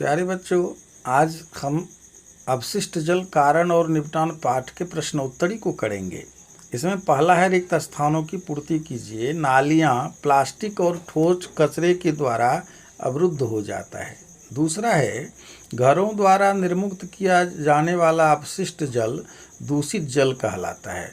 प्यारे बच्चों, आज हम अपशिष्ट जल कारण और निपटान पाठ के प्रश्नोत्तरी को करेंगे। इसमें पहला है रिक्त स्थानों की पूर्ति कीजिए। नालियाँ प्लास्टिक और ठोस कचरे के द्वारा अवरुद्ध हो जाता है। दूसरा है घरों द्वारा निर्मुक्त किया जाने वाला अपशिष्ट जल दूषित जल कहलाता है।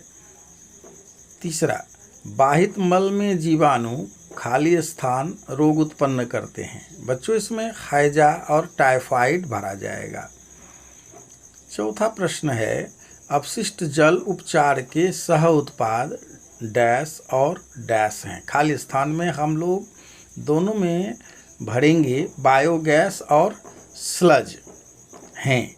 तीसरा, बाहित मल में जीवाणु खाली स्थान रोग उत्पन्न करते हैं। बच्चों, इसमें हैजा और टाइफाइड भरा जाएगा। चौथा प्रश्न है अपशिष्ट जल उपचार के सह उत्पाद डैश और डैश हैं। खाली स्थान में हम लोग दोनों में भरेंगे बायोगैस और स्लज हैं।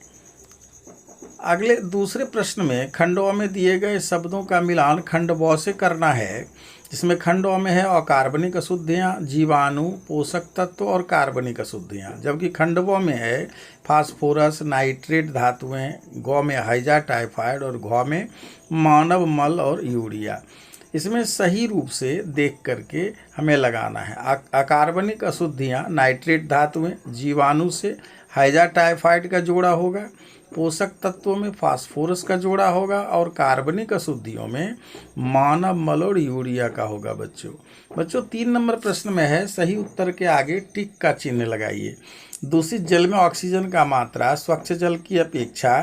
अगले दूसरे प्रश्न में खंडों में दिए गए शब्दों का मिलान खंड ब से करना है। इसमें खंडों में है अकार्बनिक अशुद्धियाँ, जीवाणु, पोषक तत्व और कार्बनिक अशुद्धियाँ, जबकि खंड व में है फास्फोरस, नाइट्रेट धातुएं, गौ में हैजा, टाइफाइड और घ में मानव मल और यूरिया। इसमें सही रूप से देख करके हमें लगाना है। अकार्बनिक अशुद्धियाँ नाइट्रेट धातुएं, जीवाणु से हैजा टाइफाइड का जोड़ा होगा, पोषक तत्वों में फास्फोरस का जोड़ा होगा और कार्बनिक अशुद्धियों में मानव मल और यूरिया का होगा। बच्चों 3 नंबर प्रश्न में है सही उत्तर के आगे टिक का चिन्ह लगाइए। दूषित जल में ऑक्सीजन का मात्रा स्वच्छ जल की अपेक्षा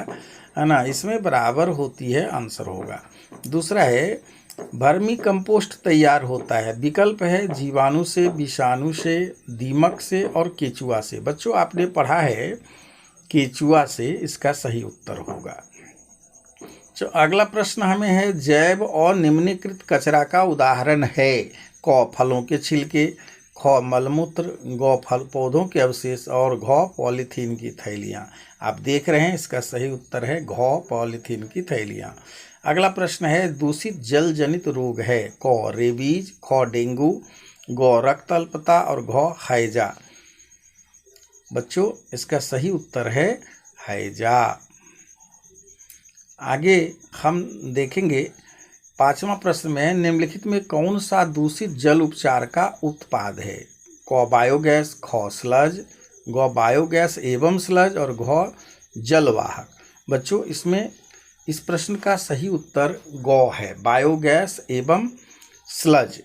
है ना इसमें बराबर होती है, आंसर होगा। दूसरा है वर्मी कंपोस्ट तैयार होता है। विकल्प है जीवाणु से, विषाणु से, दीमक से और केचुआ से। बच्चों, आपने पढ़ा है केचुआ से, इसका सही उत्तर होगा। अगला प्रश्न हमें है जैव और निम्नलिखित कचरा का उदाहरण है। क फलों के छिलके, ख मलमूत्र, ग फल पौधों के अवशेष और घ पॉलीथीन की थैलियाँ। आप देख रहे हैं, इसका सही उत्तर है घ पॉलीथीन की थैलियाँ। अगला प्रश्न है दूषित जल जनित रोग है। क रेबीज, ख डेंगू, ग रक्त अल्पता और घ हैजा। बच्चों, इसका सही उत्तर है हैजा। आगे हम देखेंगे 5वां प्रश्न में निम्नलिखित में कौन सा दूषित जल उपचार का उत्पाद है। क बायोगैस, ख स्लज, ग बायोगैस एवं स्लज और घ जलवाहक। बच्चों, इसमें इस प्रश्न का सही उत्तर ग है, बायोगैस एवं स्लज,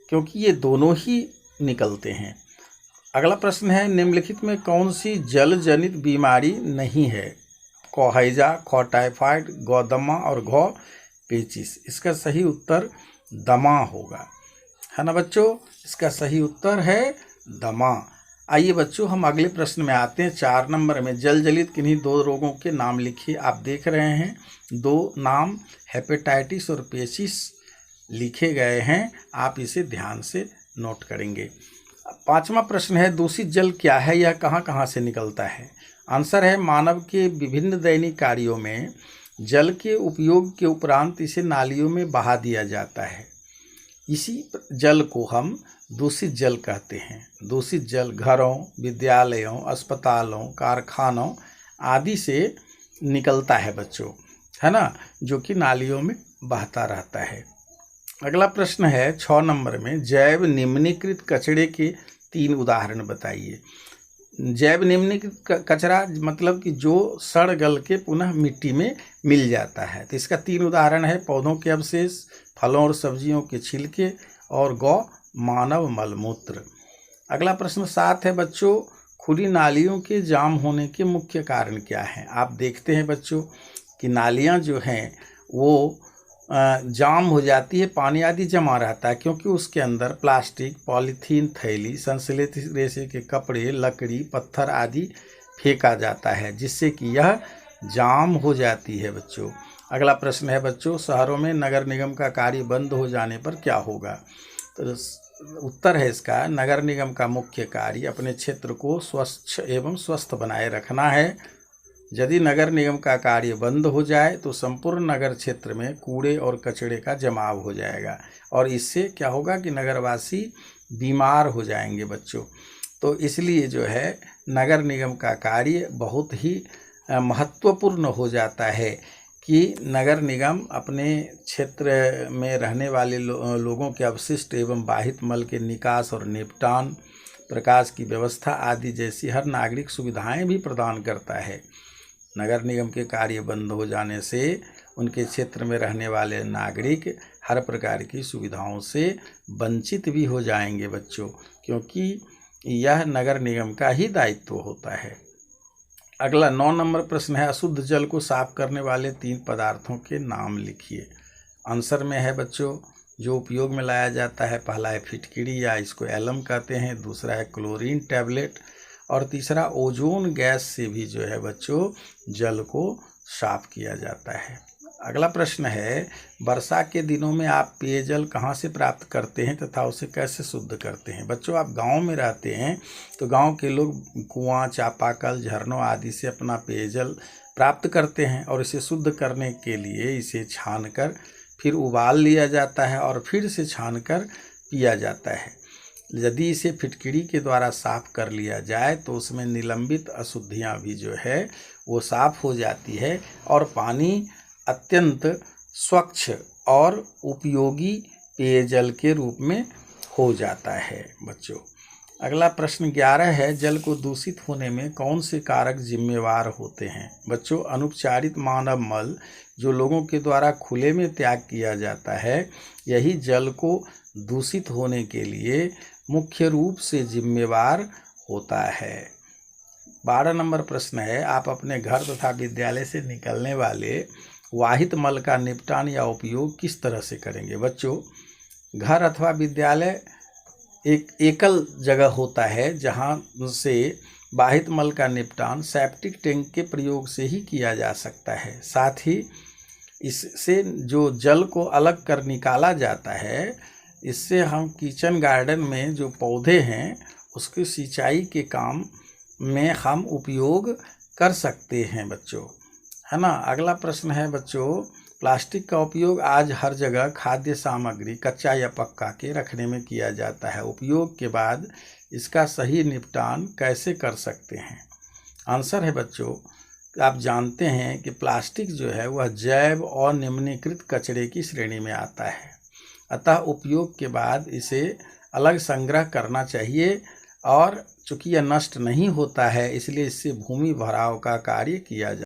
क्योंकि ये दोनों ही निकलते हैं। अगला प्रश्न है निम्नलिखित में कौन सी जल जनित बीमारी नहीं है। क हैजा, ख टाइफाइड, ग दमा और घ पेचिस। इसका सही उत्तर दमा होगा, है ना बच्चों। इसका सही उत्तर है दमा। आइए बच्चों, हम अगले प्रश्न में आते हैं। 4 नंबर में जल जनित किन्हीं 2 रोगों के नाम लिखिए। आप देख रहे हैं 2 नाम हेपेटाइटिस और पेचिस लिखे गए हैं। आप इसे ध्यान से नोट करेंगे। 5वां प्रश्न है दूषित जल क्या है, यह कहाँ कहाँ से निकलता है। आंसर है मानव के विभिन्न दैनिक कार्यों में जल के उपयोग के उपरांत इसे नालियों में बहा दिया जाता है। इसी जल को हम दूषित जल कहते हैं। दूषित जल घरों, विद्यालयों, अस्पतालों, कारखानों आदि से निकलता है बच्चों, है ना, जो कि नालियों में बहता रहता है। अगला प्रश्न है 6 नंबर में जैव निम्नलिखित कचरे के 3 उदाहरण बताइए। जैव निम्नलिखित कचरा मतलब कि जो सड़ गल के पुनः मिट्टी में मिल जाता है। तो इसका 3 उदाहरण है पौधों के अवशेष, फलों और सब्जियों के छिलके और गौ मानव मलमूत्र। अगला प्रश्न 7 है बच्चों खुली नालियों के जाम होने के मुख्य कारण क्या हैं। आप देखते हैं बच्चों कि नालियाँ जो हैं वो जाम हो जाती है, पानी आदि जमा रहता है, क्योंकि उसके अंदर प्लास्टिक, पॉलीथीन थैली, संश्लेषित रेशे के कपड़े, लकड़ी, पत्थर आदि फेंका जाता है, जिससे कि यह जाम हो जाती है बच्चों। अगला प्रश्न है बच्चों शहरों में नगर निगम का कार्य बंद हो जाने पर क्या होगा। तो उत्तर है इसका नगर निगम का मुख्य कार्य अपने क्षेत्र को स्वच्छ एवं स्वस्थ बनाए रखना है। यदि नगर निगम का कार्य बंद हो जाए तो संपूर्ण नगर क्षेत्र में कूड़े और कचरे का जमाव हो जाएगा और इससे क्या होगा कि नगरवासी बीमार हो जाएंगे बच्चों। तो इसलिए जो है नगर निगम का कार्य बहुत ही महत्वपूर्ण हो जाता है कि नगर निगम अपने क्षेत्र में रहने वाले लोगों के अपशिष्ट एवं बाहित मल के निकास और निपटान प्रकाश की व्यवस्था आदि जैसी हर नागरिक सुविधाएं भी प्रदान करता है। नगर निगम के कार्य बंद हो जाने से उनके क्षेत्र में रहने वाले नागरिक हर प्रकार की सुविधाओं से वंचित भी हो जाएंगे बच्चों, क्योंकि यह नगर निगम का ही दायित्व होता है। अगला 9 नंबर प्रश्न है, अशुद्ध जल को साफ करने वाले 3 पदार्थों के नाम लिखिए। आंसर में है बच्चों, जो उपयोग में लाया जाता है, पहला है फिटकिरी या इसको एलम कहते हैं, दूसरा है क्लोरीन टैबलेट और तीसरा ओजोन गैस से भी जो है बच्चों जल को साफ किया जाता है। अगला प्रश्न है, वर्षा के दिनों में आप पेयजल कहाँ से प्राप्त करते हैं तथा उसे कैसे शुद्ध करते हैं। बच्चों, आप गांव में रहते हैं तो गांव के लोग कुआं, चापाकल, झरनों आदि से अपना पेयजल प्राप्त करते हैं और इसे शुद्ध करने के लिए इसे छानकर फिर उबाल लिया जाता है और फिर से छानकर पिया जाता है। यदि इसे फिटकिरी के द्वारा साफ कर लिया जाए तो उसमें निलंबित अशुद्धियाँ भी जो है वो साफ हो जाती है और पानी अत्यंत स्वच्छ और उपयोगी पेयजल के रूप में हो जाता है बच्चों। अगला प्रश्न 11 है, जल को दूषित होने में कौन से कारक जिम्मेवार होते हैं। बच्चों, अनुपचारित मानव मल जो लोगों के द्वारा खुले में त्याग किया जाता है, यही जल को दूषित होने के लिए मुख्य रूप से जिम्मेवार होता है। 12 नंबर प्रश्न है, आप अपने घर तथा विद्यालय से निकलने वाले वाहित मल का निपटान या उपयोग किस तरह से करेंगे। बच्चों, घर अथवा विद्यालय एक एकल जगह होता है जहां से वाहित मल का निपटान सेप्टिक टैंक के प्रयोग से ही किया जा सकता है। साथ ही इससे जो जल को अलग कर निकाला जाता है, इससे हम किचन गार्डन में जो पौधे हैं उसकी सिंचाई के काम में हम उपयोग कर सकते हैं बच्चों, है ना। अगला प्रश्न है बच्चों, प्लास्टिक का उपयोग आज हर जगह खाद्य सामग्री कच्चा या पक्का के रखने में किया जाता है। उपयोग के बाद इसका सही निपटान कैसे कर सकते हैं। आंसर है बच्चों, आप जानते हैं कि प्लास्टिक जो है वह जैव और निम्नीकृत कचरे की श्रेणी में आता है, अतः उपयोग के बाद इसे अलग संग्रह करना चाहिए और चूँकि यह नष्ट नहीं होता है इसलिए इससे भूमि भराव का कार्य किया जाए।